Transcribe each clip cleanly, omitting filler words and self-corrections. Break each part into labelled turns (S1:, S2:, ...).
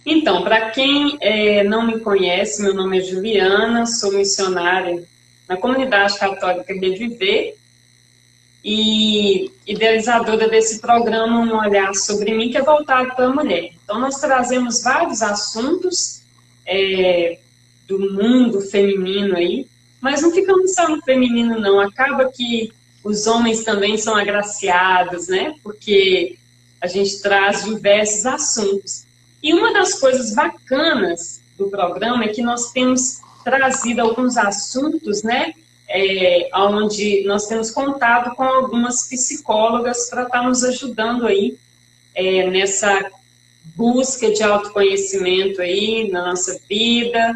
S1: Então, para quem não me conhece, meu nome é Juliana, sou missionária na comunidade católica Reviver e idealizadora desse programa Um Olhar Sobre Mim, que é voltado para a mulher. Então, nós trazemos vários assuntos do mundo feminino aí, mas não ficamos só no feminino, não. Acaba que os homens também são agraciados, né? Porque a gente traz diversos assuntos. E uma das coisas bacanas do programa é que nós temos trazido alguns assuntos, né? Onde nós temos contado com algumas psicólogas para estar nos ajudando aí nessa busca de autoconhecimento aí na nossa vida.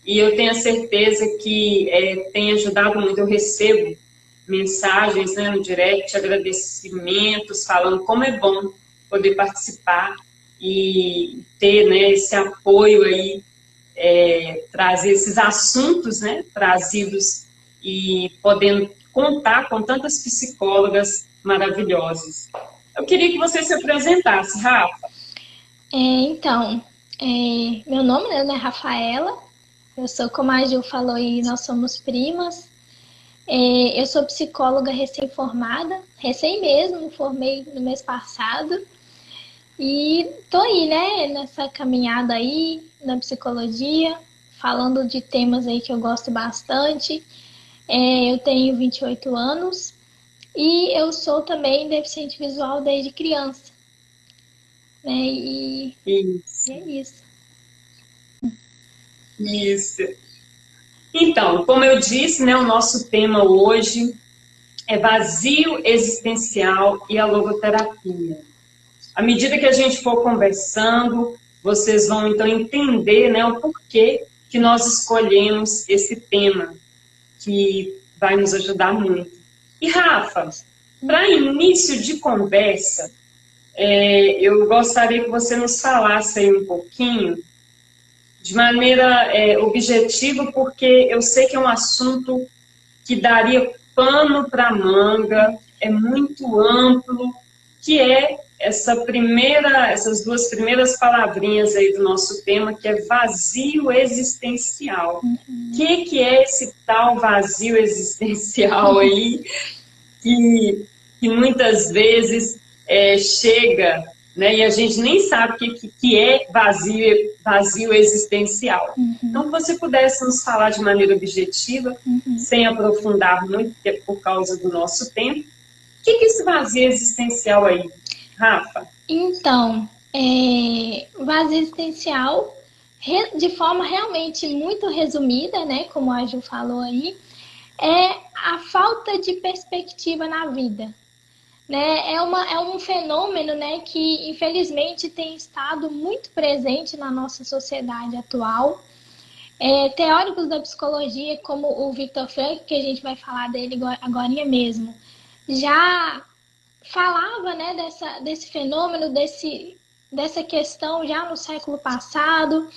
S1: E eu tenho a certeza que tem ajudado muito. Eu recebo mensagens, né, no direct, agradecimentos, falando como é bom poder participar e ter, né, esse apoio aí, trazer esses assuntos, né, trazidos e podendo contar com tantas psicólogas maravilhosas. Eu queria que você se apresentasse, Rafa.
S2: Então, meu nome, né, é Rafaela. Eu sou, como a Gil falou aí, nós somos primas. Eu sou psicóloga recém-formada, recém mesmo, formei no mês passado. E tô aí, né, nessa caminhada aí na psicologia, falando de temas aí que eu gosto bastante. Eu tenho 28 anos e eu sou também deficiente visual desde criança, né? E
S1: Isso,
S2: é isso.
S1: isso. Então, como eu disse, né, o nosso tema hoje é vazio existencial e a logoterapia. À medida que a gente for conversando, vocês vão então entender, né, o porquê que nós escolhemos esse tema, que vai nos ajudar muito. E Rafa, para início de conversa, eu gostaria que você nos falasse aí um pouquinho, de maneira objetiva, porque eu sei que é um assunto que daria pano para manga, é muito amplo, que é essas duas primeiras palavrinhas aí do nosso tema, que é vazio existencial. O que é esse tal vazio existencial aí, que muitas vezes chega, né, e a gente nem sabe o que é vazio existencial. Então, se você pudesse nos falar de maneira objetiva, sem aprofundar muito, porque é por causa do nosso tempo, o que é esse vazio existencial aí, Rafa?
S2: Então, vazio existencial, de forma realmente muito resumida, né, como a Ju falou aí, é a falta de perspectiva na vida. Né? É um fenômeno, né, que infelizmente tem estado muito presente na nossa sociedade atual. Teóricos da psicologia, como o Viktor Frankl, que a gente vai falar dele agora mesmo, já falava, né, desse fenômeno, dessa questão já no século passado,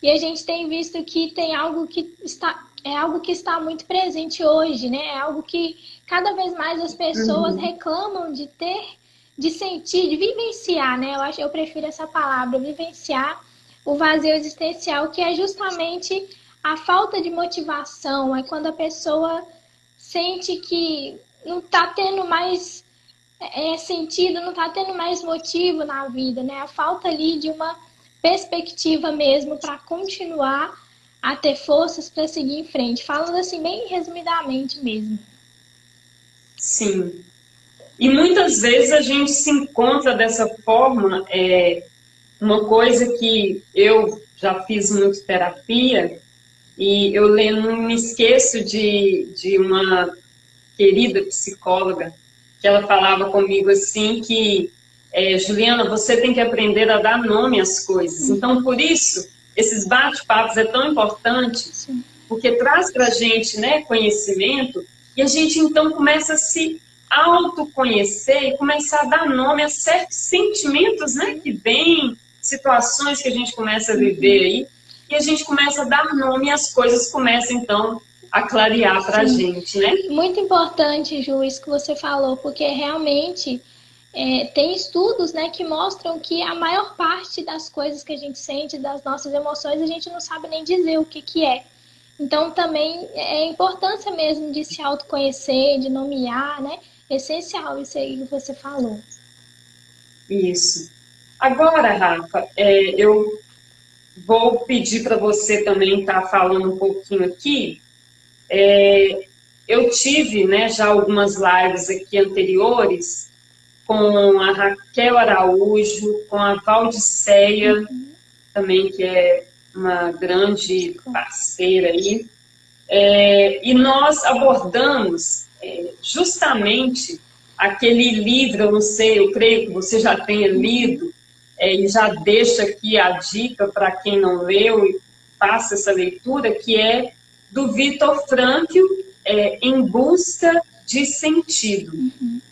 S2: e a gente tem visto que tem algo que está muito presente hoje, né? É algo que cada vez mais as pessoas reclamam de ter, de sentir, de vivenciar, né? Eu prefiro essa palavra, vivenciar o vazio existencial, que é justamente a falta de motivação, é quando a pessoa sente que não está tendo mais sentido, não está tendo mais motivo na vida, né? A falta ali de uma perspectiva mesmo para continuar a ter forças para seguir em frente. Falando assim, bem resumidamente mesmo.
S1: Sim. E muitas vezes a gente se encontra dessa forma, uma coisa que eu já fiz muito terapia, e eu não me esqueço de uma querida psicóloga, que ela falava comigo assim que, Juliana, você tem que aprender a dar nome às coisas. Então, por isso, esses bate-papos é tão importante, porque traz para a gente, né, conhecimento, e a gente então começa a se autoconhecer e começar a dar nome a certos sentimentos, né, que vêm, situações que a gente começa a viver aí, e a gente começa a dar nome e as coisas começam então a clarear para a gente, né?
S2: Muito importante, Ju, isso que você falou, porque realmente tem estudos, né, que mostram que a maior parte das coisas que a gente sente, das nossas emoções, a gente não sabe nem dizer o que é. Então, também é a importância mesmo de se autoconhecer, de nomear, né? É essencial isso aí que você falou.
S1: Isso. Agora, Rafa, eu vou pedir para você também estar falando um pouquinho aqui. Eu tive, né, já algumas lives aqui anteriores com a Raquel Araújo, com a Valdiceia, também, que é uma grande parceira aí. E nós abordamos justamente aquele livro, eu não sei, eu creio que você já tenha lido, e já deixa aqui a dica para quem não leu e faça essa leitura, que é do Viktor Frankl, Em Busca de Sentido.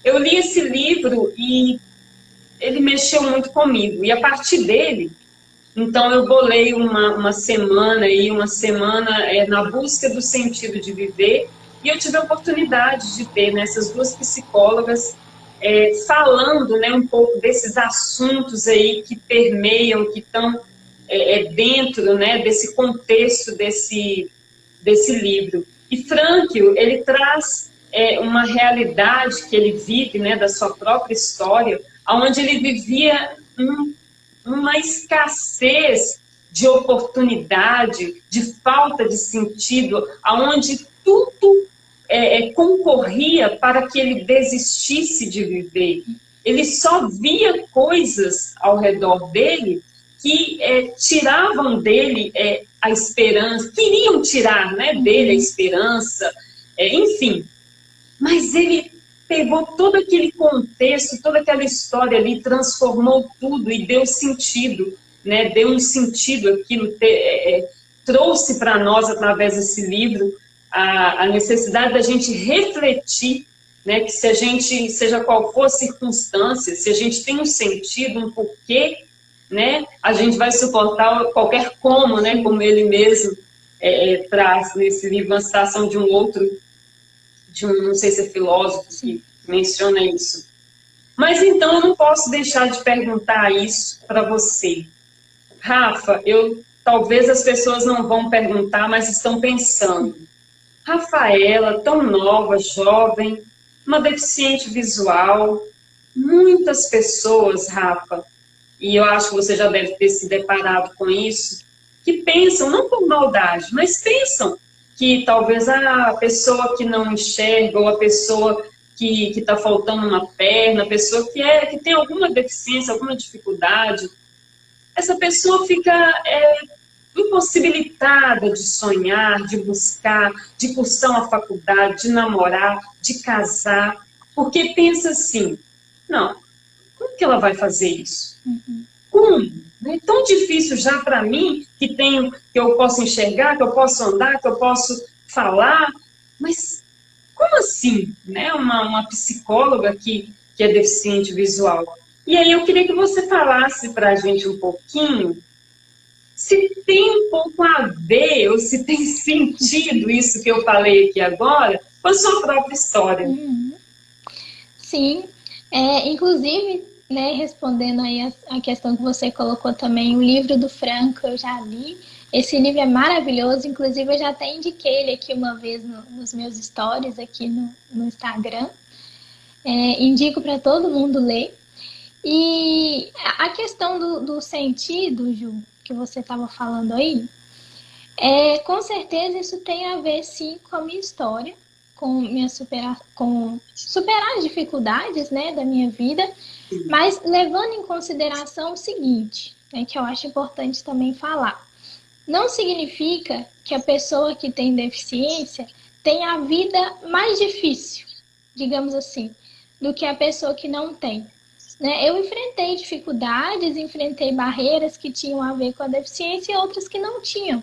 S1: Eu li esse livro e ele mexeu muito comigo, e a partir dele, então eu bolei uma semana na busca do sentido de viver, e eu tive a oportunidade de ter nessas duas psicólogas falando, né, um pouco desses assuntos aí que permeiam, que estão dentro, né, desse contexto desse livro. E Frankl, ele traz uma realidade que ele vive, né, da sua própria história, onde ele vivia uma escassez de oportunidade, de falta de sentido, aonde tudo concorria para que ele desistisse de viver. Ele só via coisas ao redor dele que tiravam dele a esperança, queriam tirar, né, dele a esperança, enfim. Mas ele pegou todo aquele contexto, toda aquela história ali, transformou tudo e deu sentido, né? Deu um sentido aquilo, trouxe para nós, através desse livro, a necessidade da gente refletir, né? Que se a gente, seja qual for a circunstância, se a gente tem um sentido, um porquê, né? A gente vai suportar qualquer como, né? Como ele mesmo traz nesse livro, uma citação de um outro, não sei se é filósofo que menciona isso. Mas então eu não posso deixar de perguntar isso para você. Rafa, talvez as pessoas não vão perguntar, mas estão pensando. Rafaela, tão nova, jovem, uma deficiente visual, muitas pessoas, Rafa, e eu acho que você já deve ter se deparado com isso, que pensam, não por maldade, mas pensam que talvez a pessoa que não enxerga, ou a pessoa que está faltando uma perna, a pessoa que tem alguma deficiência, alguma dificuldade, essa pessoa fica impossibilitada de sonhar, de buscar, de cursar uma faculdade, de namorar, de casar, porque pensa assim, não, como que ela vai fazer isso? Como? É tão difícil já para mim, que eu posso enxergar, que eu posso andar, que eu posso falar, mas como assim? Né? Uma psicóloga que é deficiente visual. E aí eu queria que você falasse para a gente um pouquinho se tem um pouco a ver, ou se tem sentido isso que eu falei aqui agora, com a sua própria história.
S2: Sim, inclusive, né, respondendo aí a questão que você colocou também, o livro do Frankl eu já li. Esse livro é maravilhoso, inclusive eu já até indiquei ele aqui uma vez nos meus stories aqui no Instagram. Indico para todo mundo ler. E a questão do sentido, Ju, que você estava falando aí, com certeza isso tem a ver sim com a minha história, com superar as dificuldades, né, da minha vida, mas levando em consideração o seguinte, né, que eu acho importante também falar. Não significa que a pessoa que tem deficiência tem a vida mais difícil, digamos assim, do que a pessoa que não tem. Né? Eu enfrentei dificuldades, enfrentei barreiras que tinham a ver com a deficiência e outras que não tinham.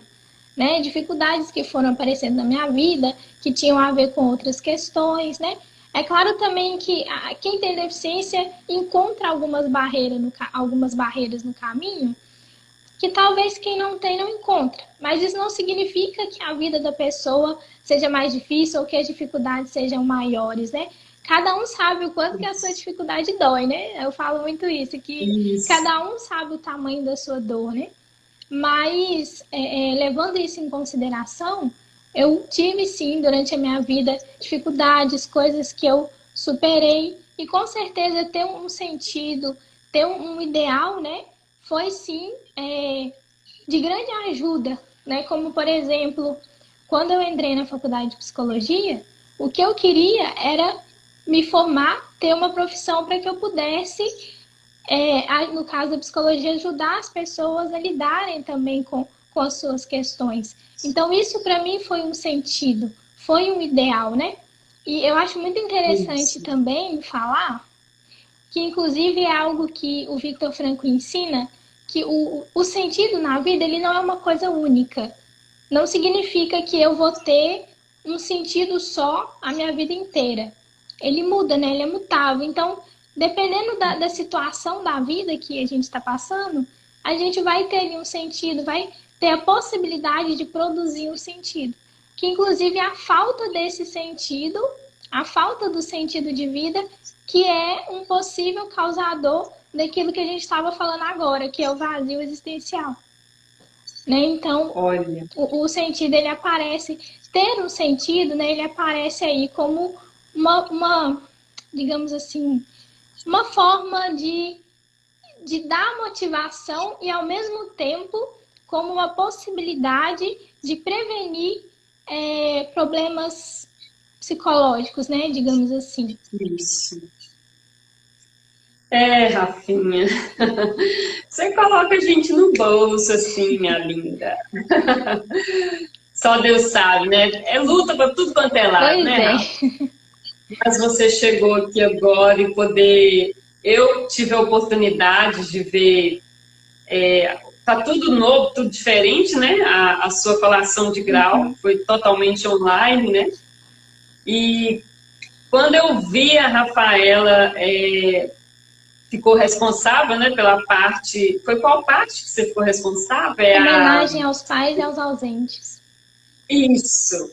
S2: Né? Dificuldades que foram aparecendo na minha vida, que tinham a ver com outras questões, né? É claro também que quem tem deficiência encontra algumas barreiras no caminho que talvez quem não tem não encontra. Mas isso não significa que a vida da pessoa seja mais difícil ou que as dificuldades sejam maiores, né? cada um sabe o quanto que a sua dificuldade dói, né? Eu falo muito isso, que
S1: Isso.
S2: cada um sabe o tamanho da sua dor, né? Mas, levando isso em consideração, eu tive sim, durante a minha vida, dificuldades, coisas que eu superei, e com certeza ter um sentido, ter um ideal, né? Foi sim de grande ajuda, né? Como, por exemplo, quando eu entrei na faculdade de psicologia, o que eu queria era me formar, ter uma profissão para que eu pudesse, no caso da psicologia, ajudar as pessoas a lidarem também com as suas questões. Então, isso para mim foi um sentido, foi um ideal, né? E eu acho muito interessante
S1: Isso.
S2: também falar que, inclusive, é algo que o Viktor Frankl ensina, que o sentido na vida ele não é uma coisa única. Não significa que eu vou ter um sentido só a minha vida inteira. Ele muda, né? Ele é mutável. Então, dependendo da situação da vida que a gente está passando, a gente vai ter ali um sentido, vai ter a possibilidade de produzir um sentido. Que, inclusive, a falta desse sentido, a falta do sentido de vida, que é um possível causador daquilo que a gente estava falando agora, que é o vazio existencial. Né? Então,
S1: Olha,
S2: o sentido, ele aparece, ter um sentido, né, ele aparece aí como digamos assim, uma forma de dar motivação e, ao mesmo tempo, como uma possibilidade de prevenir problemas psicológicos, né, digamos assim.
S1: isso. Rafinha, você coloca a gente no bolso assim, minha linda. Só Deus sabe, né? É luta para tudo quanto é lado,
S2: Pois
S1: né,
S2: é.
S1: Rafa? Mas você chegou aqui agora e poder. Eu tive a oportunidade de ver. Tá tudo novo, tudo diferente, né? A sua colação de grau foi totalmente online, né? E quando eu vi a Rafaela ficou responsável, né, pela parte. Foi qual parte que você ficou responsável?
S2: Homenagem aos pais e aos ausentes.
S1: Isso.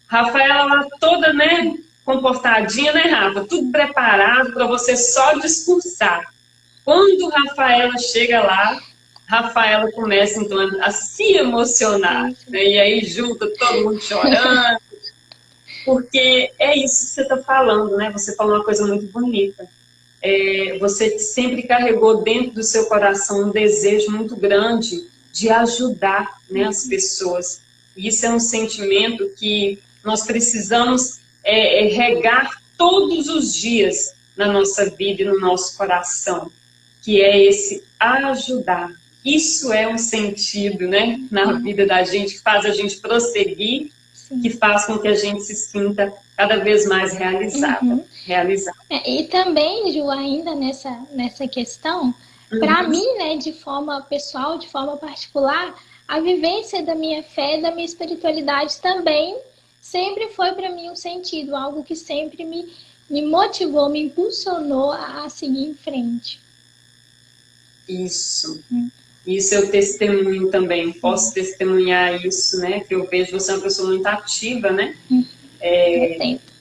S1: Rafaela lá toda, né, comportadinha, né, Rafa? Tudo preparado para você só discursar. Quando Rafaela chega lá, Rafaela começa então a se emocionar, né? E aí junta todo mundo chorando, porque é isso que você está falando, né? Você falou uma coisa muito bonita. Você sempre carregou dentro do seu coração um desejo muito grande de ajudar, né, as pessoas. E isso é um sentimento que nós precisamos regar todos os dias na nossa vida e no nosso coração, que é esse ajudar. Isso é um sentido, né, na vida da gente, que faz a gente prosseguir,
S2: Sim.
S1: que faz com que a gente se sinta cada vez mais realizada.
S2: E também, Ju, ainda nessa questão, para mim, né, de forma pessoal, de forma particular, a vivência da minha fé, da minha espiritualidade também sempre foi para mim um sentido, algo que sempre me motivou, me impulsionou a seguir em frente.
S1: Isso. Isso eu testemunho também. Posso testemunhar isso, né? Que eu vejo você é uma pessoa muito ativa, né?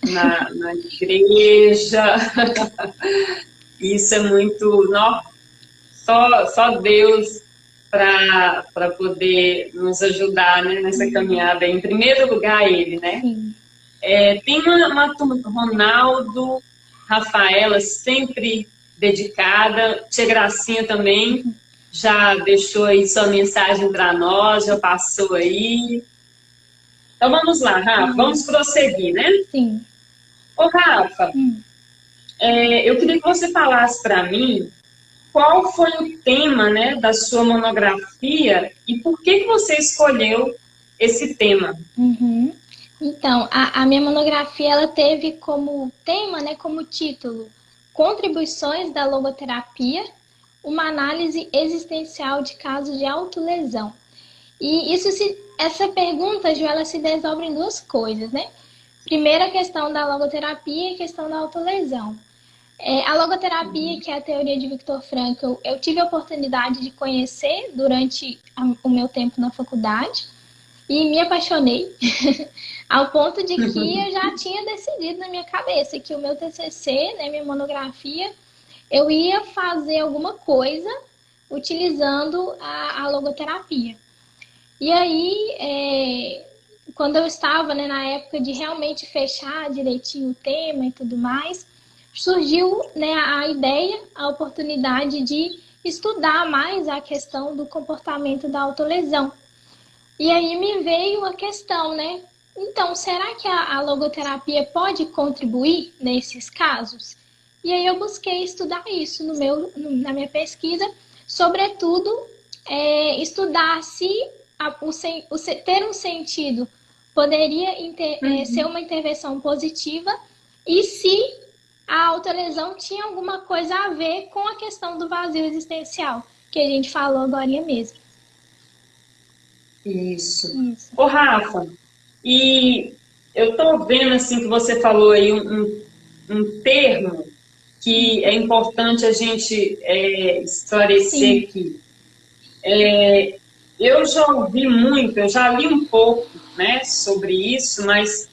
S1: Na igreja. Isso é muito... Só Deus para poder nos ajudar, né, nessa caminhada. Em primeiro lugar, Ele, né? Tem uma turma, Ronaldo, Rafaela, sempre dedicada. Tia Gracinha também já deixou aí sua mensagem para nós, já passou aí. Então vamos lá, Rafa, vamos prosseguir, né?
S2: Sim.
S1: Ô, Rafa, eu queria que você falasse para mim qual foi o tema, né, da sua monografia e por que você escolheu esse tema.
S2: Então, a minha monografia ela teve como tema, né, como título, Contribuições da Logoterapia, uma análise existencial de casos de autolesão. E essa pergunta, Ju, ela se desdobra em duas coisas, né? Primeiro, a questão da logoterapia e a questão da autolesão. A logoterapia, que é a teoria de Viktor Frankl, eu tive a oportunidade de conhecer durante o meu tempo na faculdade. e me apaixonei ao ponto de que eu já tinha decidido na minha cabeça que o meu TCC, né, minha monografia, eu ia fazer alguma coisa utilizando a logoterapia. E aí, quando eu estava, né, na época de realmente fechar direitinho o tema e tudo mais, surgiu, né, a ideia, a oportunidade de estudar mais a questão do comportamento da autolesão. E aí me veio a questão, né? Então, será que a logoterapia pode contribuir nesses casos? E aí eu busquei estudar isso na minha pesquisa, sobretudo estudar se ter um sentido poderia ser uma intervenção positiva e se a autolesão tinha alguma coisa a ver com a questão do vazio existencial, que a gente falou agora mesmo.
S1: Isso. Ô, Rafa, e eu estou vendo assim que você falou aí um termo que é importante a gente esclarecer aqui. Eu já ouvi muito, eu já li um pouco, né, sobre isso, mas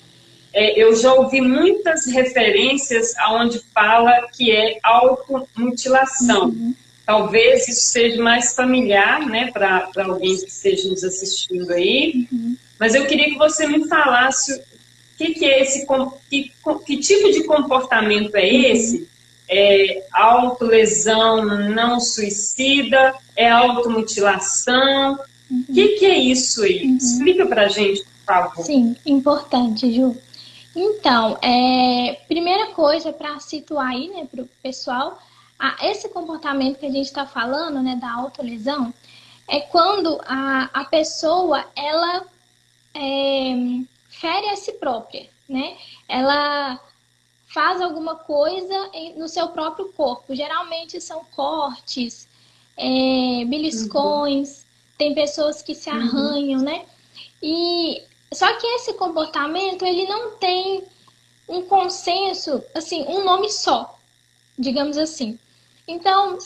S1: eu já ouvi muitas referências aonde fala que é automutilação. Talvez isso seja mais familiar, né, para alguém que esteja nos assistindo aí. Mas eu queria que você me falasse o que é esse, que tipo de comportamento é esse? É autolesão não suicida? É automutilação? O que é isso aí? Explica pra gente, por favor.
S2: Sim, importante, Ju. Então, primeira coisa para situar aí, né, para o pessoal, esse comportamento que a gente está falando, né, da autolesão, é quando a pessoa, ela fere a si própria, né? Ela faz alguma coisa no seu próprio corpo. Geralmente são cortes, beliscões, tem pessoas que se arranham, né? Só que esse comportamento, ele não tem um consenso, assim, um nome só, digamos assim. Então,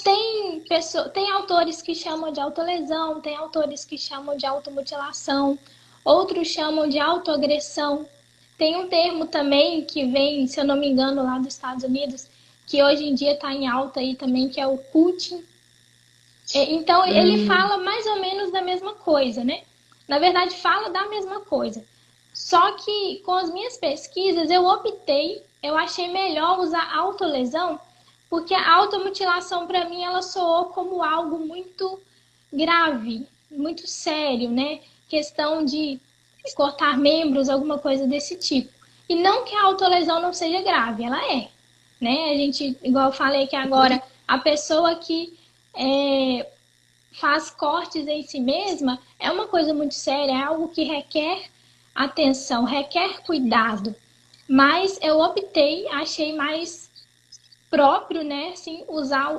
S2: tem autores que chamam de autolesão, tem autores que chamam de automutilação, outros chamam de autoagressão. Tem um termo também que vem, se eu não me engano, lá dos Estados Unidos, que hoje em dia está em alta aí também, que é o cutting. Então, ele fala mais ou menos da mesma coisa, né? Na verdade, fala da mesma coisa. Só que com as minhas pesquisas, eu achei melhor usar autolesão, porque a automutilação, para mim, ela soou como algo muito grave, muito sério, né? Questão de cortar membros, alguma coisa desse tipo. E não que a autolesão não seja grave, ela é, né? A gente, igual eu falei aqui agora, a pessoa que faz cortes em si mesma é uma coisa muito séria, é algo que requer atenção, requer cuidado. Mas eu achei mais próprio, né, assim, usar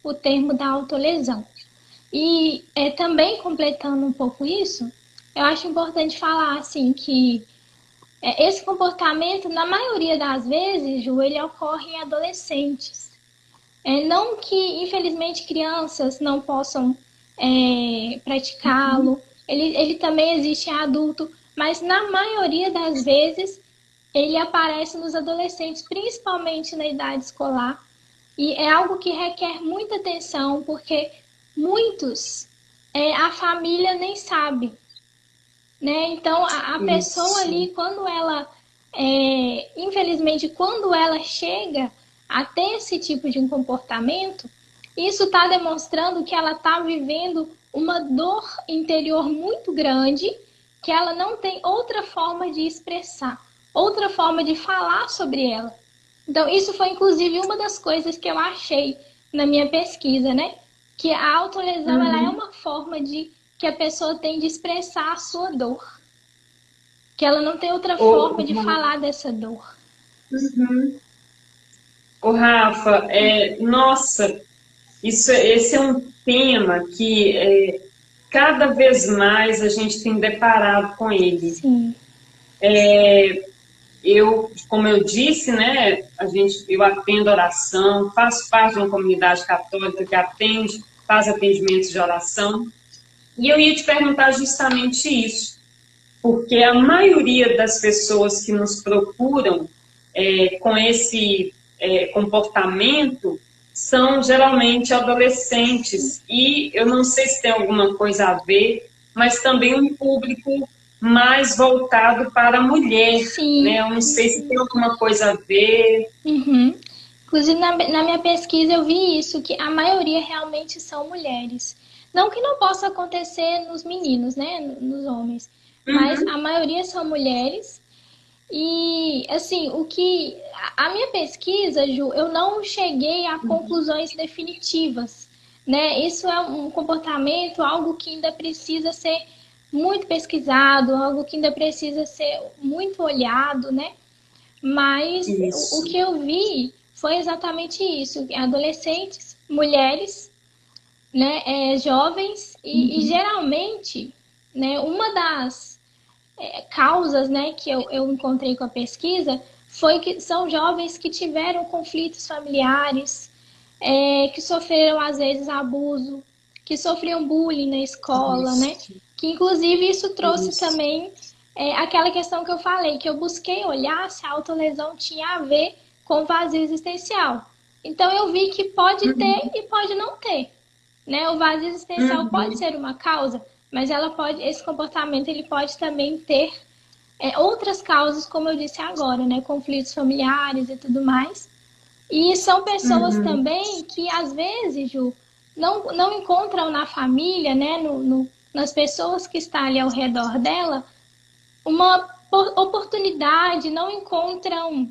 S2: o termo da autolesão. E também completando um pouco isso, eu acho importante falar assim que esse comportamento, na maioria das vezes, Ju, ele ocorre em adolescentes. Não que, infelizmente, crianças não possam praticá-lo, ele também existe em adulto, mas na maioria das vezes ele aparece nos adolescentes, principalmente na idade escolar, e é algo que requer muita atenção, porque muitos a família nem sabe, né? Então a pessoa ali, quando ela infelizmente, quando ela chega a ter esse tipo de um comportamento, isso está demonstrando que ela está vivendo uma dor interior muito grande, que ela não tem outra forma de expressar, outra forma de falar sobre ela. Então, isso foi, inclusive, uma das coisas que eu achei na minha pesquisa, né? Que a autolesão ela é uma forma que a pessoa tem de expressar a sua dor. Que ela não tem outra forma de falar dessa dor.
S1: Ô, Rafa, nossa, esse é um tema que cada vez mais a gente tem deparado com ele.
S2: Sim.
S1: Como eu disse, né, eu atendo oração, faço parte de uma comunidade católica que faz atendimentos de oração, e eu ia te perguntar justamente isso. porque a maioria das pessoas que nos procuram com esse comportamento são geralmente adolescentes, e eu não sei se tem alguma coisa a ver, mas também um público mais voltado para a mulher, né? Eu não sei se tem alguma coisa a ver.
S2: Uhum. Inclusive, na minha pesquisa eu vi isso, que a maioria realmente são mulheres. Não que não possa acontecer nos meninos, né? Nos homens. Mas a maioria são mulheres. E, assim, a minha pesquisa, Ju, eu não cheguei a conclusões definitivas, né? Isso é um comportamento, algo que ainda precisa ser muito pesquisado, algo que ainda precisa ser muito olhado, né? Mas o que eu vi foi exatamente isso: adolescentes, mulheres, né, jovens, e geralmente, né, uma das causas, né, que eu encontrei com a pesquisa foi que são jovens que tiveram conflitos familiares, que sofreram às vezes abuso, que sofriam bullying na escola, né? Que inclusive isso trouxe também aquela questão que eu falei, que eu busquei olhar se a autolesão tinha a ver com vazio existencial. Então eu vi que pode ter e pode não ter, né? O vazio existencial pode ser uma causa, mas esse comportamento ele pode também ter outras causas, como eu disse agora, né? Conflitos familiares e tudo mais. E são pessoas também que, às vezes, Ju, não encontram na família, né? Nas pessoas que estão ali ao redor dela, uma oportunidade, não encontram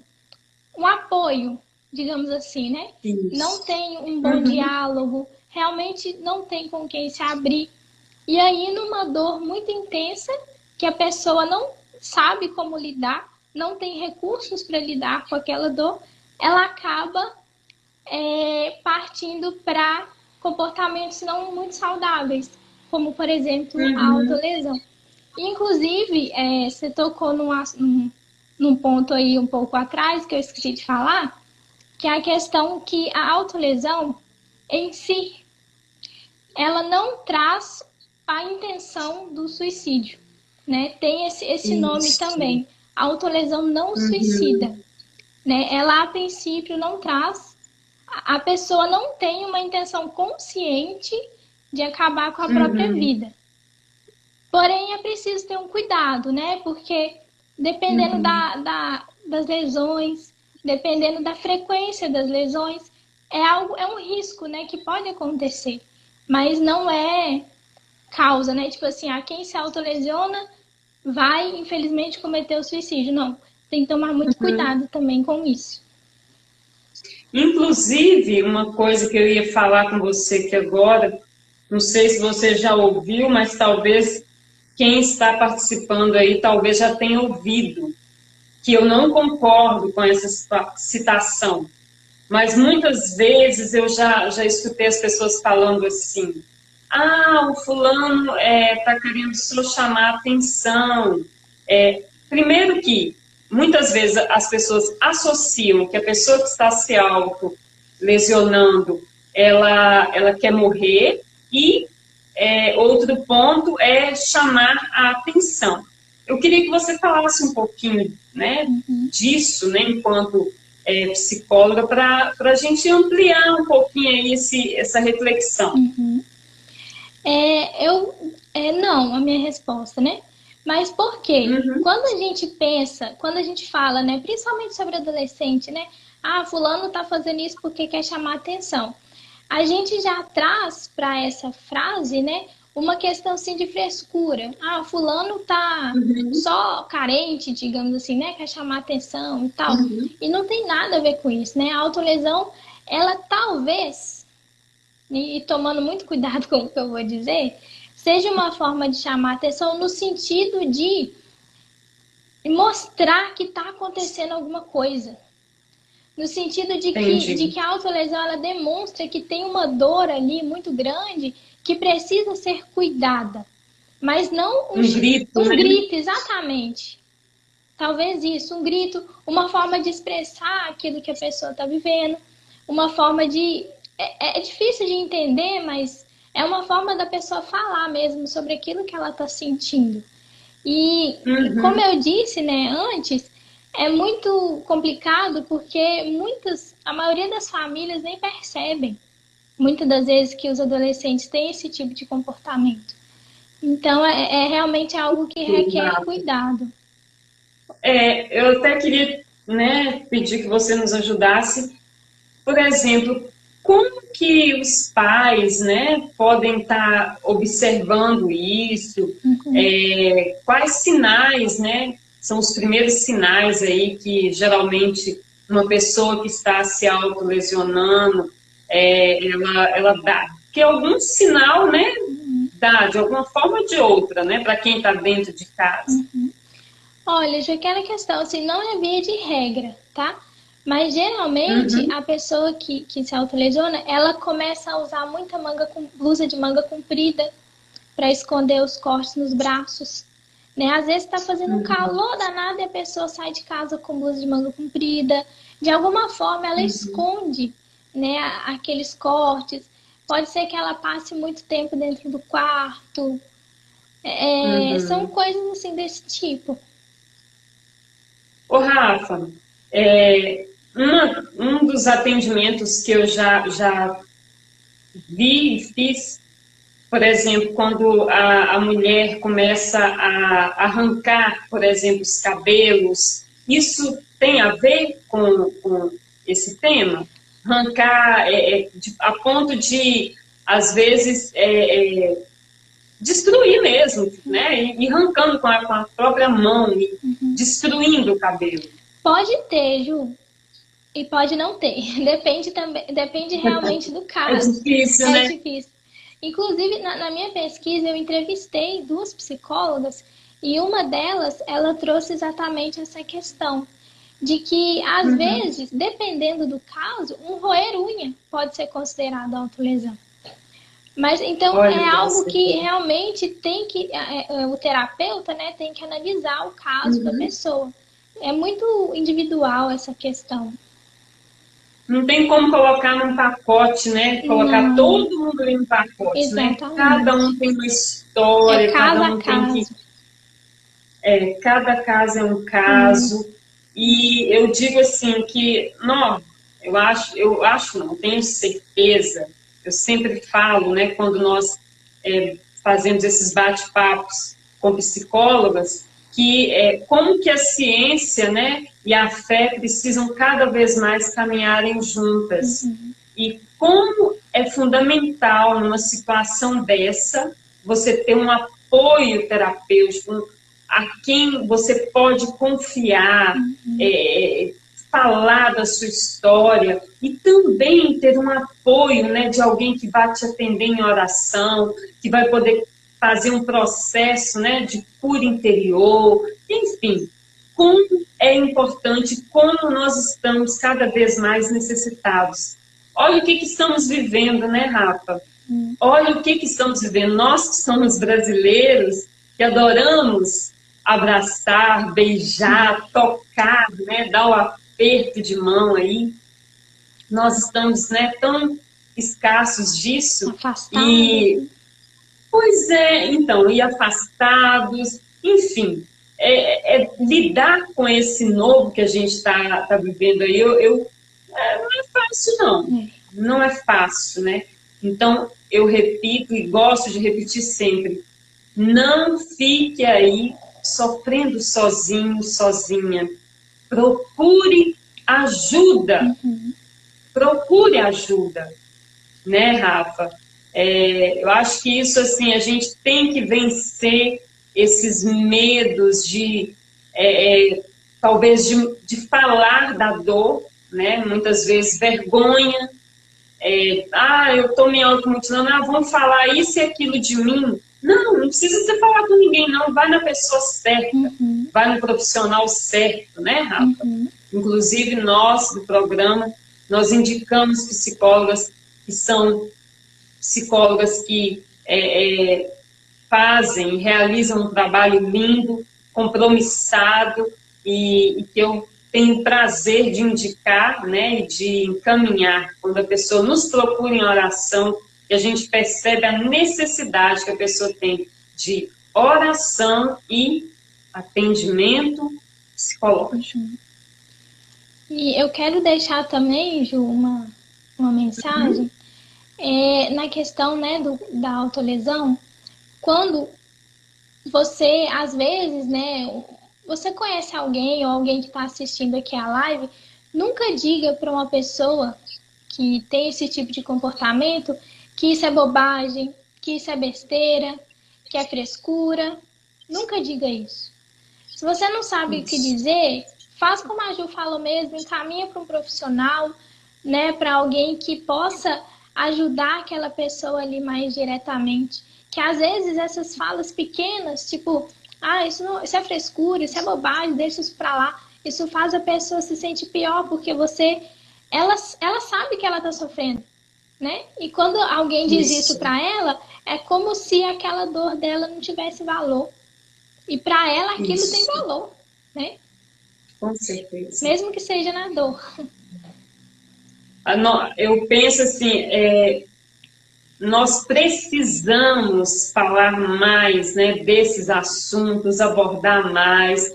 S2: um apoio, digamos assim, né? Isso. Não tem um bom diálogo, realmente não tem com quem se abrir. E aí, numa dor muito intensa, que a pessoa não sabe como lidar, não tem recursos para lidar com aquela dor, ela acaba partindo para comportamentos não muito saudáveis, como, por exemplo, a autolesão. Inclusive, você tocou num ponto aí um pouco atrás, que eu esqueci de falar, que é a questão que a autolesão em si, ela não traz a intenção do suicídio, né? Tem esse nome também. A autolesão não suicida, né? Ela, a princípio, não traz. A pessoa não tem uma intenção consciente de acabar com a própria vida. Porém, é preciso ter um cuidado, né? Porque dependendo das lesões, dependendo da frequência das lesões, é um risco, né? Que pode acontecer. Mas não é causa, né? Tipo assim, quem se autolesiona vai, infelizmente, cometer o suicídio. Não, tem que tomar muito cuidado também com isso.
S1: Inclusive, uma coisa que eu ia falar com você que agora, não sei se você já ouviu, mas talvez quem está participando aí talvez já tenha ouvido, que eu não concordo com essa citação, mas muitas vezes eu já escutei as pessoas falando assim: o fulano está querendo só chamar atenção. Primeiro que, muitas vezes as pessoas associam que a pessoa que está se auto-lesionando, ela quer morrer, e outro ponto é chamar a atenção. Eu queria que você falasse um pouquinho, né, disso, né, enquanto psicóloga, para a gente ampliar um pouquinho aí essa reflexão.
S2: Não, a minha resposta, né? Mas por quê? Quando a gente pensa, quando a gente fala, né, principalmente sobre adolescente, né? Fulano tá fazendo isso porque quer chamar atenção. A gente já traz para essa frase, né, uma questão assim de frescura. Fulano tá só carente, digamos assim, né? Quer chamar atenção e tal. E não tem nada a ver com isso, né? A autolesão, ela talvez, e tomando muito cuidado com o que eu vou dizer, seja uma forma de chamar atenção no sentido de mostrar que está acontecendo alguma coisa. No sentido de que a autolesão, ela demonstra que tem uma dor ali muito grande que precisa ser cuidada. Mas não um grito. Um grito, exatamente. Talvez isso, um grito, uma forma de expressar aquilo que a pessoa está vivendo, uma forma de... É difícil de entender, mas é uma forma da pessoa falar mesmo sobre aquilo que ela está sentindo. E, como eu disse, né, antes, é muito complicado porque a maioria das famílias nem percebem, muitas das vezes, que os adolescentes têm esse tipo de comportamento. Então, é realmente algo que requer
S1: Exato.
S2: cuidado.
S1: Eu até queria, né, pedir que você nos ajudasse. Por exemplo, como que os pais, né, podem estar observando isso? Quais sinais, né, são os primeiros sinais aí que geralmente uma pessoa que está se autolesionando, ela dá? Porque algum sinal, né, dá de alguma forma ou de outra, né, para quem está dentro de casa.
S2: Olha, já aquela questão, assim, não é via de regra, tá? Mas geralmente
S1: Uhum,
S2: a pessoa que se autolesiona, ela começa a usar muita blusa de manga comprida para esconder os cortes nos braços, né? Às vezes está fazendo um
S1: uhum,
S2: calor danado e a pessoa sai de casa com blusa de manga comprida. De alguma forma ela
S1: uhum,
S2: esconde, né, aqueles cortes. Pode ser que ela passe muito tempo dentro do quarto. São
S1: uhum.
S2: coisas assim desse tipo.
S1: Ô, Rafa, um dos atendimentos que eu já vi e fiz, por exemplo, quando a mulher começa a arrancar, por exemplo, os cabelos, isso tem a ver com esse tema? Arrancar a ponto de, às vezes, destruir mesmo, né? E arrancando com a própria mão, e destruindo o cabelo.
S2: Pode ter, Ju, e pode não ter. Depende também, depende realmente do
S1: É
S2: caso.
S1: difícil,
S2: É
S1: né?
S2: difícil. Inclusive, na minha pesquisa, eu entrevistei duas psicólogas e uma delas, ela trouxe exatamente essa questão de que, às
S1: Uhum.
S2: vezes, dependendo do caso, um roer unha pode ser considerado autolesão. Mas então
S1: Olha
S2: é
S1: para
S2: algo
S1: você
S2: que
S1: ver.
S2: realmente tem que o terapeuta, né, tem que analisar o caso da
S1: Uhum.
S2: pessoa. É muito individual essa questão.
S1: Não tem como colocar num pacote, né? Colocar
S2: Não,
S1: todo mundo em um pacote, né? Cada
S2: exatamente.
S1: um tem uma
S2: É
S1: história,
S2: caso
S1: cada
S2: a
S1: um tem que.
S2: caso.
S1: Cada caso é um
S2: Sim.
S1: caso. E eu digo assim que, não, eu acho não, tenho certeza. Eu sempre falo, né, quando nós fazemos esses bate-papos com psicólogas, que como que a ciência, né, e a fé precisam cada vez mais caminharem juntas. E como é fundamental numa situação dessa você ter um apoio terapêutico, a quem você pode confiar, falar da sua história e também ter um apoio, né, de alguém que vai te atender em oração, que vai poder fazer um processo, né, de cura interior, enfim, como é importante, como nós estamos cada vez mais necessitados. Olha o que estamos vivendo, né, Rafa? Olha o que estamos vivendo. Nós que somos brasileiros, que adoramos abraçar, beijar, tocar, né, dar o aperto de mão aí, nós estamos, né, tão escassos disso
S2: Afastado.
S1: e, pois é, então, e afastados, enfim, lidar com esse novo que a gente está vivendo aí, não é fácil não, não é fácil, né? Então, eu repito e gosto de repetir sempre, não fique aí sofrendo sozinho, sozinha. Procure ajuda. Procure ajuda, né, Rafa? Eu acho que isso, assim, a gente tem que vencer esses medos de, talvez, de falar da dor, né? Muitas vezes vergonha, eu estou me automutilando, vamos falar isso e aquilo de mim. Não, não precisa você falar com ninguém, não. Vai na pessoa certa, vai no profissional certo, né, Rafa? Inclusive, nós, do programa, nós indicamos psicólogas que são psicólogas que fazem, realizam um trabalho lindo, compromissado e que eu tenho prazer de indicar, né, e de encaminhar quando a pessoa nos procura em oração e a gente percebe a necessidade que a pessoa tem de oração e atendimento psicológico.
S2: E eu quero deixar também, Ju, uma mensagem na questão, né, da autolesão. Quando você, às vezes, né, você conhece alguém ou alguém que está assistindo aqui a live, nunca diga para uma pessoa que tem esse tipo de comportamento que isso é bobagem, que isso é besteira, que é frescura. Nunca diga isso. Se você não sabe o que dizer, faz como a Ju falou mesmo, encaminha para um profissional, né, para alguém que possa ajudar aquela pessoa ali mais diretamente. Que às vezes essas falas pequenas, tipo, isso é frescura, isso é bobagem, deixa isso para lá, isso faz a pessoa se sentir pior, porque ela sabe que ela está sofrendo, né? E quando alguém diz isso para ela, é como se aquela dor dela não tivesse valor. E para ela aquilo tem valor, né?
S1: Com certeza.
S2: Mesmo que seja na dor.
S1: Eu penso assim, nós precisamos falar mais, né, desses assuntos, abordar mais,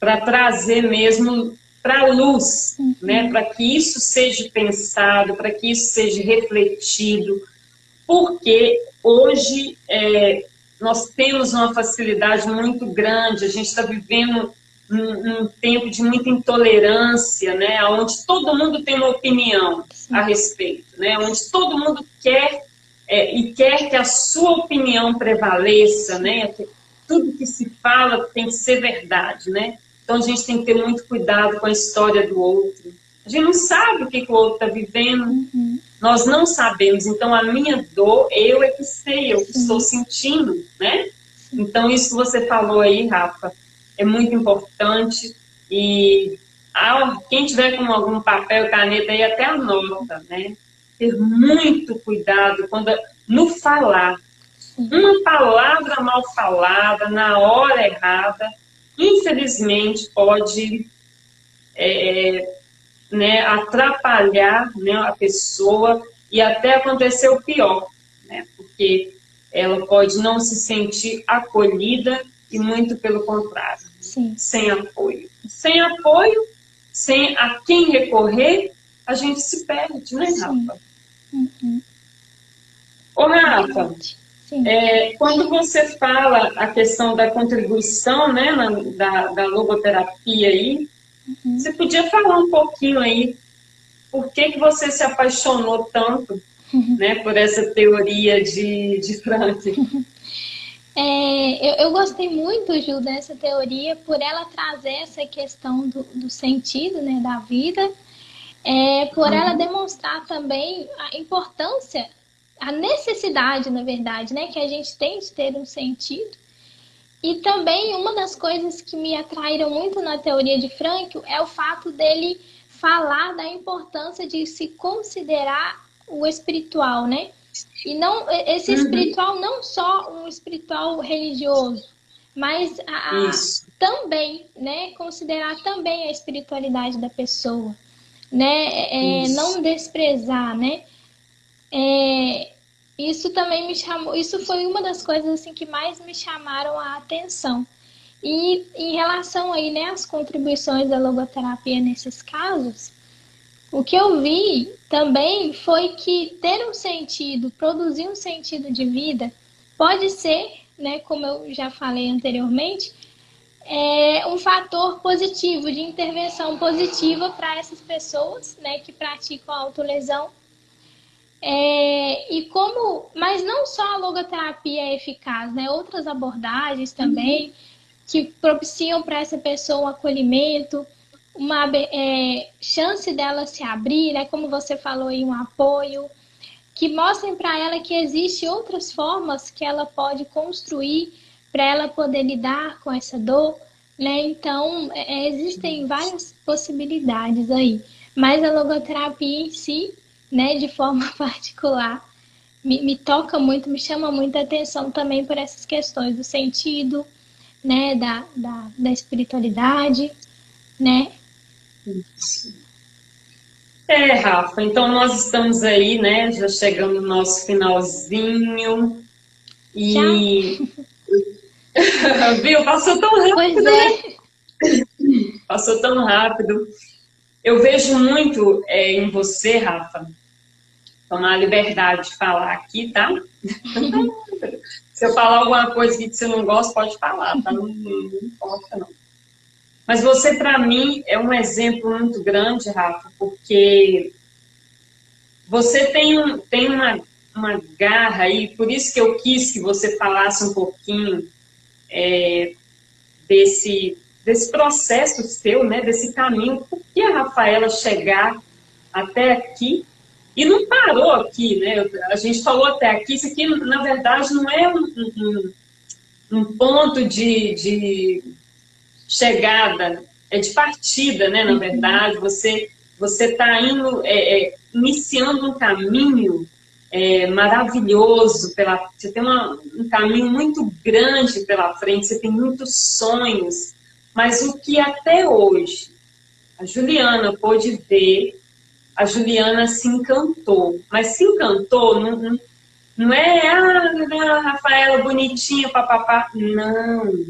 S1: para trazer mesmo para a luz, né, para que isso seja pensado, para que isso seja refletido, porque hoje nós temos uma facilidade muito grande, a gente está vivendo um tempo de muita intolerância, né, onde todo mundo tem uma opinião a respeito, né, onde todo mundo quer e quer que a sua opinião prevaleça, né, tudo que se fala tem que ser verdade, né, então a gente tem que ter muito cuidado com a história do outro. A gente não sabe o que o outro está vivendo, nós não sabemos, então a minha dor, eu é que sei, eu que estou sentindo, né, então isso que você falou aí, Rafa, é muito importante e quem tiver com algum papel, caneta aí, até anota, né? Ter muito cuidado no falar. Uma palavra mal falada, na hora errada, infelizmente pode né, atrapalhar, né, a pessoa e até acontecer o pior, né? Porque ela pode não se sentir acolhida e muito pelo contrário, sem apoio. Sem apoio, sem a quem recorrer, a gente se perde, né, Rafa? Ô, Rafa, quando você fala a questão da contribuição, né, da logoterapia aí, você podia falar um pouquinho aí, por que você se apaixonou tanto, né, por essa teoria de Frank?
S2: Eu gostei muito, Ju, dessa teoria por ela trazer essa questão do sentido, né, da vida, por ela demonstrar também a importância, a necessidade, na verdade, né, que a gente tem de ter um sentido. E também uma das coisas que me atraíram muito na teoria de Frankl é o fato dele falar da importância de se considerar o espiritual, né? E não esse espiritual não só um espiritual religioso, mas também, né, considerar também a espiritualidade da pessoa, né, não desprezar, né? Isso também me chamou, isso foi uma das coisas assim que mais me chamaram a atenção. E em relação aí, né, às contribuições da logoterapia nesses casos, o que eu vi também foi que ter um sentido, produzir um sentido de vida, pode ser, né, como eu já falei anteriormente, um fator positivo, de intervenção positiva para essas pessoas, né, que praticam a autolesão. Mas não só a logoterapia é eficaz, né, outras abordagens também que propiciam para essa pessoa um acolhimento, uma chance dela se abrir, né, como você falou aí, um apoio, que mostrem para ela que existem outras formas que ela pode construir para ela poder lidar com essa dor, né? Então, existem várias possibilidades aí, mas a logoterapia em si, né, de forma particular, me toca muito, me chama muita atenção também por essas questões do sentido, né, da espiritualidade, né?
S1: Rafa, então nós estamos aí, né, já chegando no nosso finalzinho e Viu? Passou tão
S2: Pois
S1: rápido, né?
S2: é.
S1: Passou tão rápido. Eu vejo muito em você, Rafa, tomar a liberdade de falar aqui, tá? Se eu falar alguma coisa que você não gosta, pode falar, tá? Não importa, não. Mas você, para mim, é um exemplo muito grande, Rafa, porque você tem uma garra aí, por isso que eu quis que você falasse um pouquinho desse processo seu, né, desse caminho, por que a Rafaela chegar até aqui e não parou aqui, né? A gente falou até aqui, isso aqui, na verdade, não é um ponto de chegada, é de partida, né? Na verdade, você está indo, iniciando um caminho maravilhoso, você tem um caminho muito grande pela frente, você tem muitos sonhos, mas o que até hoje a Juliana pôde ver, a Juliana se encantou, mas se encantou não é a Rafaela bonitinha, papapá, não.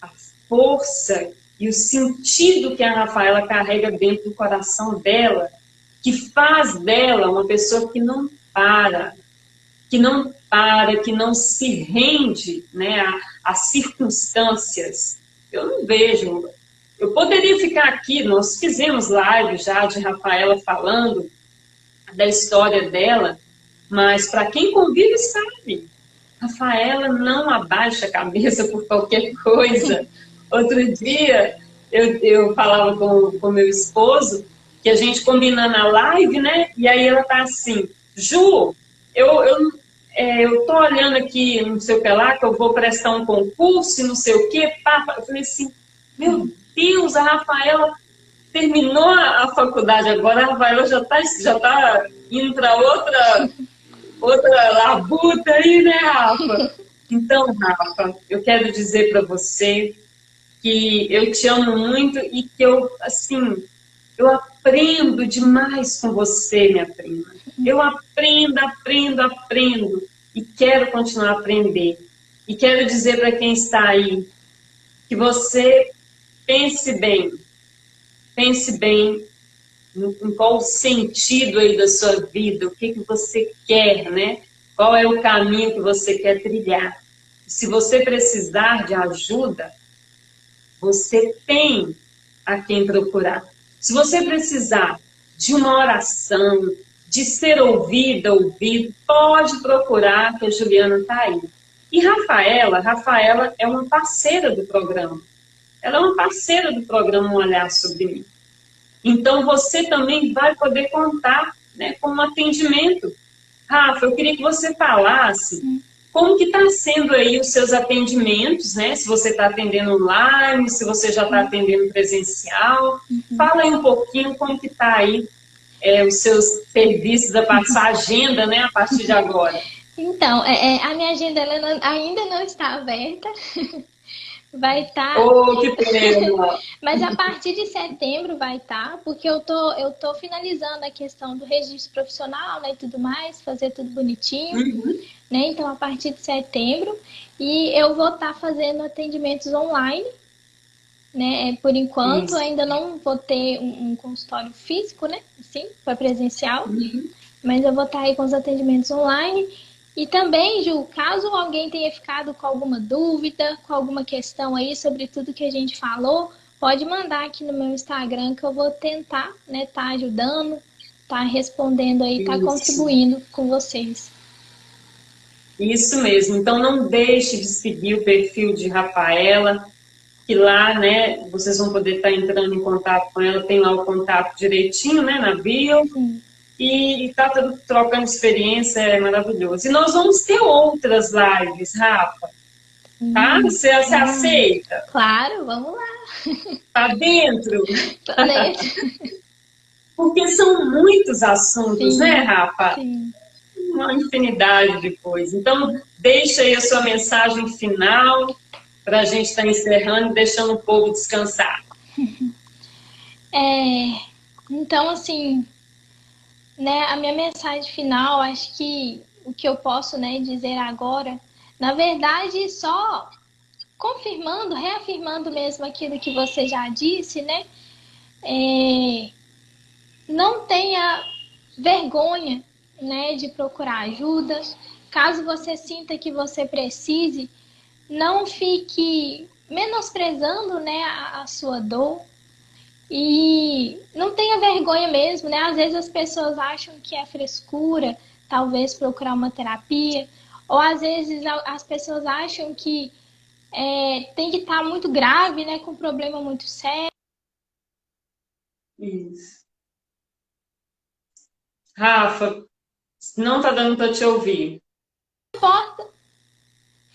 S1: A força e o sentido que a Rafaela carrega dentro do coração dela, que faz dela uma pessoa que não para, que não se rende, né, às circunstâncias. Eu não vejo. Eu poderia ficar aqui, nós fizemos live já de Rafaela falando da história dela, mas para quem convive sabe, Rafaela não abaixa a cabeça por qualquer coisa. Outro dia, eu falava com meu esposo, que a gente combina na live, né? E aí ela tá assim, Ju, eu tô olhando aqui, não sei o que lá, que eu vou prestar um concurso e não sei o que, pá. Eu falei assim, meu Deus, a Rafaela terminou a faculdade agora, a Rafaela já tá indo para outra labuta aí, né, Rafa? Então, Rafa, eu quero dizer para você que eu te amo muito e que eu aprendo demais com você, minha prima. Eu aprendo e quero continuar a aprender. E quero dizer para quem está aí que você pense bem em qual o sentido aí da sua vida, o que você quer, né? Qual é o caminho que você quer trilhar. Se você precisar de ajuda, você tem a quem procurar. Se você precisar de uma oração, de ser ouvido, pode procurar, que a Juliana está aí. E Rafaela é uma parceira do programa. Ela é uma parceira do programa Um Olhar Sobre Mim. Então, você também vai poder contar, né, com um atendimento. Rafa, eu queria que você falasse como que está sendo aí os seus atendimentos, né? Se você está atendendo online, se você já está atendendo presencial. Fala aí um pouquinho como que está aí os seus serviços, a agenda, né, a partir de agora.
S2: Então, a minha agenda ainda não está aberta. Vai estar.
S1: Oh, que pena!
S2: Mas a partir de setembro vai estar, porque eu tô finalizando a questão do registro profissional, né, e tudo mais, fazer tudo bonitinho, né? Então, a partir de setembro, e eu vou estar fazendo atendimentos online, né? Por enquanto, ainda não vou ter um consultório físico, né? Assim, para presencial, mas eu vou estar aí com os atendimentos online. E também, Ju, caso alguém tenha ficado com alguma dúvida, com alguma questão aí sobre tudo que a gente falou, pode mandar aqui no meu Instagram que eu vou tentar, né, tá ajudando, tá respondendo aí, tá contribuindo com vocês.
S1: Isso mesmo. Então, não deixe de seguir o perfil de Rafaela, que lá, né, vocês vão poder estar entrando em contato com ela, tem lá o contato direitinho, né, na bio.
S2: Sim.
S1: E tá trocando experiência, é maravilhoso. E nós vamos ter outras lives, Rafa. Tá? Você aceita?
S2: Claro, vamos lá.
S1: Tá dentro?
S2: Tô dentro.
S1: Porque são muitos assuntos,
S2: Sim,
S1: né, Rafa?
S2: Sim.
S1: Uma infinidade de coisas. Então, deixa aí a sua mensagem final para a gente estar encerrando e deixando o povo descansar.
S2: Então, assim, né, a minha mensagem final, acho que o que eu posso, né, dizer agora, na verdade, só confirmando, reafirmando mesmo aquilo que você já disse, né? Não tenha vergonha, né, de procurar ajuda. Caso você sinta que você precise, não fique menosprezando, né, a sua dor. E não tenha vergonha mesmo, né? Às vezes as pessoas acham que é frescura, talvez procurar uma terapia, ou às vezes as pessoas acham que tem que estar muito grave, né, com um problema muito sério.
S1: Isso. Rafa, não tá dando para te ouvir.
S2: Não importa.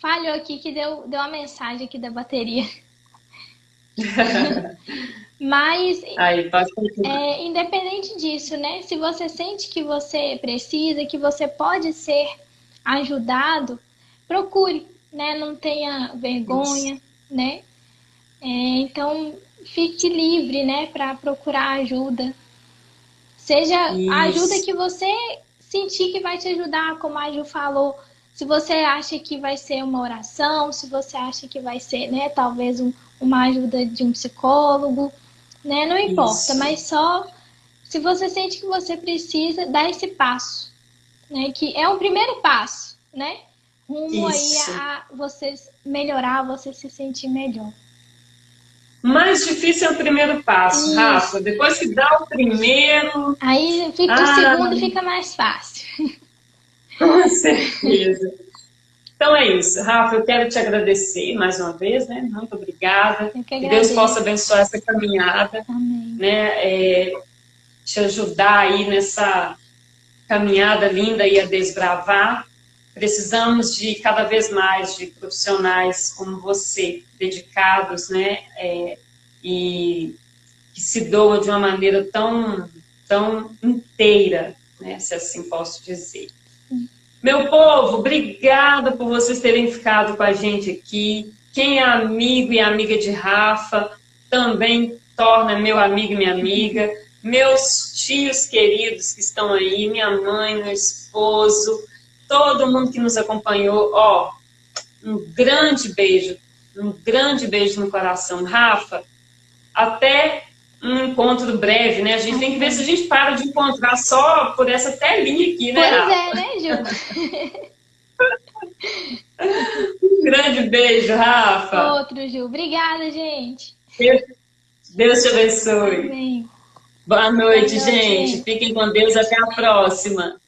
S2: Falhou aqui que deu uma mensagem aqui da bateria. Mas,
S1: Aí, pode continuar.
S2: independente disso, né? Se você sente que você precisa, que você pode ser ajudado, procure, né? Não tenha
S1: Isso.
S2: vergonha, né? Então, fique livre, né? Para procurar ajuda. Seja a ajuda
S1: Isso.
S2: que você sentir que vai te ajudar, como a Ju falou. Se você acha que vai ser uma oração, se você acha que vai ser, né, talvez uma ajuda de um psicólogo, né, não importa,
S1: Isso.
S2: mas só se você sente que você precisa dar esse passo, né, que é um primeiro passo, né, rumo aí
S1: Isso.
S2: a você melhorar, você se sentir melhor.
S1: Mais difícil é o primeiro passo, Rafa.
S2: Isso.
S1: Depois que dá o primeiro,
S2: Aí fica o
S1: ah,
S2: segundo, fica mais fácil.
S1: com certeza. Então é isso, Rafa. Eu quero te agradecer mais uma vez, né? Muito obrigada.
S2: Eu que
S1: Que Deus possa
S2: agradeço.
S1: abençoar essa caminhada,
S2: Amém.
S1: né? Te ajudar aí nessa caminhada linda e a desbravar. Precisamos de cada vez mais de profissionais como você, dedicados, né? E que se doam de uma maneira tão inteira, né? Se assim posso dizer. Meu povo, obrigada por vocês terem ficado com a gente aqui. Quem é amigo e amiga de Rafa, também torna meu amigo e minha amiga. Meus tios queridos que estão aí, minha mãe, meu esposo, todo mundo que nos acompanhou, ó, um grande beijo no coração. Rafa, até um encontro breve, né? A gente tem que ver se a gente para de encontrar só por essa telinha aqui, né,
S2: Pois
S1: Rafa?
S2: é, né, Ju?
S1: Um grande beijo, Rafa.
S2: Outro, Ju. Obrigada, gente.
S1: Deus te abençoe.
S2: Amém.
S1: Boa
S2: Boa
S1: noite,
S2: noite,
S1: gente.
S2: gente.
S1: Fiquem com Deus. Até a próxima.